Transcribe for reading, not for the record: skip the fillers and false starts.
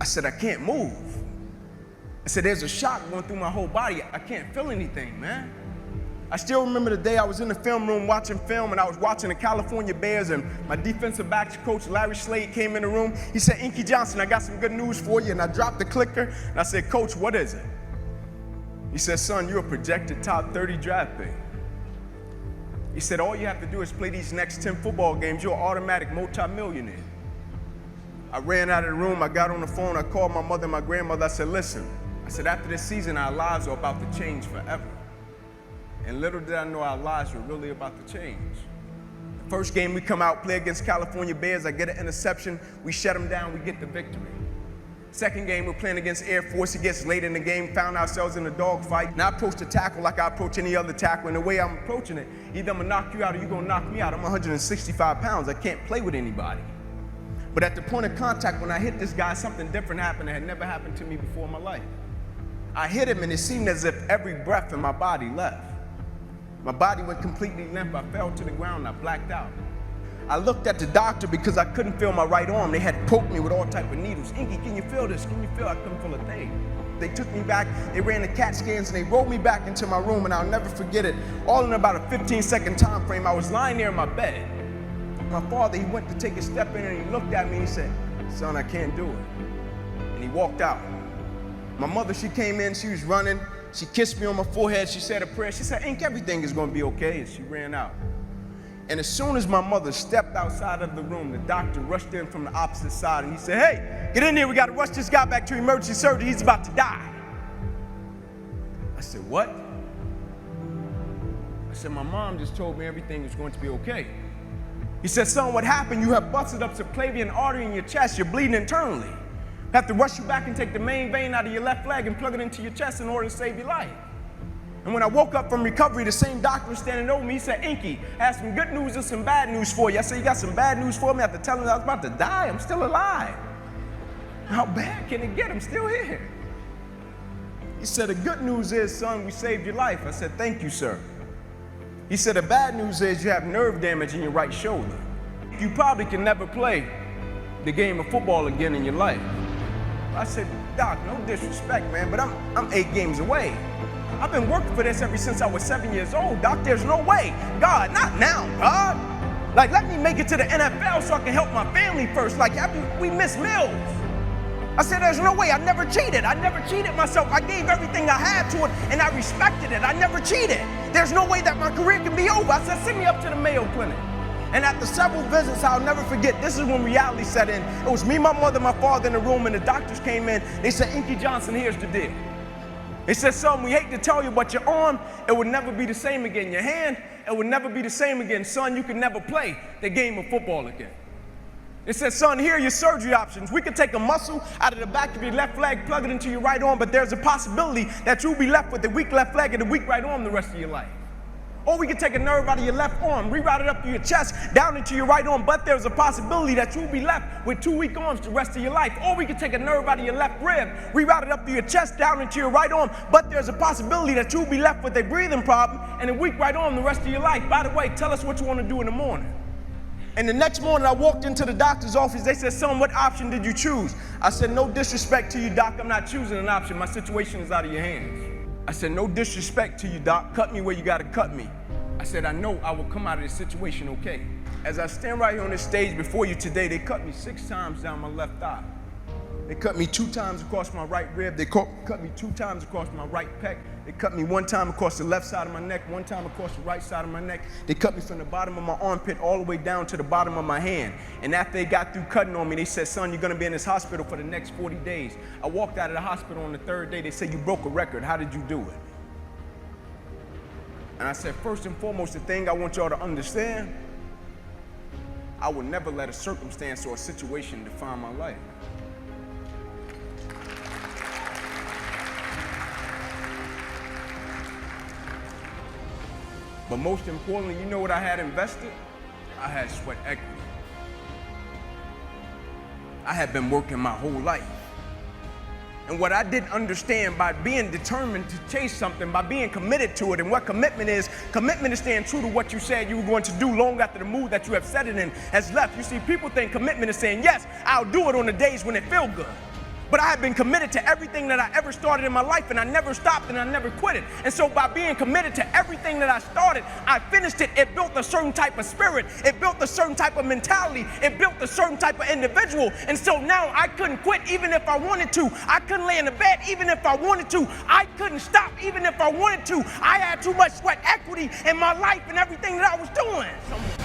I said, I can't move. I said, there's a shock going through my whole body. I can't feel anything, man. I still remember the day I was in the film room watching film, and I was watching the California Bears, and my defensive backs coach, Larry Slade, came in the room. He said, Inky Johnson, I got some good news for you. And I dropped the clicker, and I said, Coach, what is it? He said, son, you're a projected top 30 draft pick. He said, all you have to do is play these next 10 football games. You're an automatic multimillionaire. I ran out of the room. I got on the phone. I called my mother and my grandmother. I said, listen. I said, after this season, our lives are about to change forever. And little did I know our lives were really about to change. The first game we come out, play against California Bears, I get an interception, we shut them down, we get the victory. Second game, we're playing against Air Force. It gets late in the game, found ourselves in a dogfight. And I approach the tackle like I approach any other tackle. And the way I'm approaching it, either I'm gonna knock you out or you're gonna knock me out. I'm 165 pounds, I can't play with anybody. But at the point of contact, when I hit this guy, something different happened that had never happened to me before in my life. I hit him and it seemed as if every breath in my body left. My body went completely limp. I fell to the ground. I blacked out. I looked at the doctor because I couldn't feel my right arm. They had poked me with all type of needles. Inky, can you feel this? Can you feel? I couldn't feel a thing. They took me back. They ran the CAT scans and they rolled me back into my room, and I'll never forget it. All in about a 15-second time frame, I was lying there in my bed. My father, he went to take a step in and he looked at me and he said, son, I can't do it. And he walked out. My mother, she came in, she was running. She kissed me on my forehead, she said a prayer. She said, Ink, everything is gonna be okay, and she ran out. And as soon as my mother stepped outside of the room, the doctor rushed in from the opposite side and he said, hey, get in here, we gotta rush this guy back to emergency surgery, he's about to die. I said, what? I said, my mom just told me everything is going to be okay. He said, son, what happened? You have busted up subclavian artery in your chest, you're bleeding internally. Have to rush you back and take the main vein out of your left leg and plug it into your chest in order to save your life. And when I woke up from recovery, the same doctor was standing over me. He said, Inky, I have some good news and some bad news for you. I said, you got some bad news for me? After telling him I was about to die, I'm still alive. How bad can it get? I'm still here. He said, the good news is, son, we saved your life. I said, thank you, sir. He said, the bad news is you have nerve damage in your right shoulder. You probably can never play the game of football again in your life. I said, Doc, no disrespect, man, but I'm 8 games away. I've been working for this ever since I was 7 years old, Doc. There's no way. God, not now, God. Like, let me make it to the NFL so I can help my family first. Like, we miss meals. I said, there's no way. I never cheated. I never cheated myself. I gave everything I had to it, and I respected it. I never cheated. There's no way that my career can be over. I said, send me up to the Mayo Clinic. And after several visits, I'll never forget, this is when reality set in. It was me, my mother, my father in the room, and the doctors came in. They said, Inky Johnson, here's the deal. They said, son, we hate to tell you, but your arm, it would never be the same again. Your hand, it would never be the same again. Son, you can never play the game of football again. They said, son, here are your surgery options. We could take a muscle out of the back of your left leg, plug it into your right arm, but there's a possibility that you'll be left with the weak left leg and the weak right arm the rest of your life. Or we can take a nerve out of your left arm, reroute it up to your chest, down into your right arm, but there's a possibility that you'll be left with 2 weak arms the rest of your life. Or we can take a nerve out of your left rib, reroute it up to your chest, down into your right arm, but there's a possibility that you'll be left with a breathing problem and a weak right arm the rest of your life. By the way, tell us what you want to do in the morning. And the next morning I walked into the doctor's office. They said, son, what option did you choose? I said, no disrespect to you, doc, I'm not choosing an option. My situation is out of your hands. I said, no disrespect to you, doc. Cut me where you gotta cut me. I said, I know I will come out of this situation okay. As I stand right here on this stage before you today, they cut me 6 times down my left thigh. They cut me 2 times across my right rib. They cut me 2 times across my right pec. They cut me 1 time across the left side of my neck, 1 time across the right side of my neck. They cut me from the bottom of my armpit all the way down to the bottom of my hand. And after they got through cutting on me, they said, son, you're gonna be in this hospital for the next 40 days. I walked out of the hospital on the 3rd day. They said, you broke a record. How did you do it? And I said, first and foremost, the thing I want y'all to understand, I will never let a circumstance or a situation define my life. But most importantly, you know what I had invested? I had sweat equity. I had been working my whole life. And what I didn't understand, by being determined to chase something, by being committed to it, and what commitment is staying true to what you said you were going to do long after the mood that you have set it in has left. You see, people think commitment is saying, yes, I'll do it on the days when it feels good. But I had been committed to everything that I ever started in my life, and I never stopped and I never quit it. And so by being committed to everything that I started, I finished it. It built a certain type of spirit. It built a certain type of mentality. It built a certain type of individual. And so now I couldn't quit even if I wanted to. I couldn't lay in the bed even if I wanted to. I couldn't stop even if I wanted to. I had too much sweat equity in my life and everything that I was doing.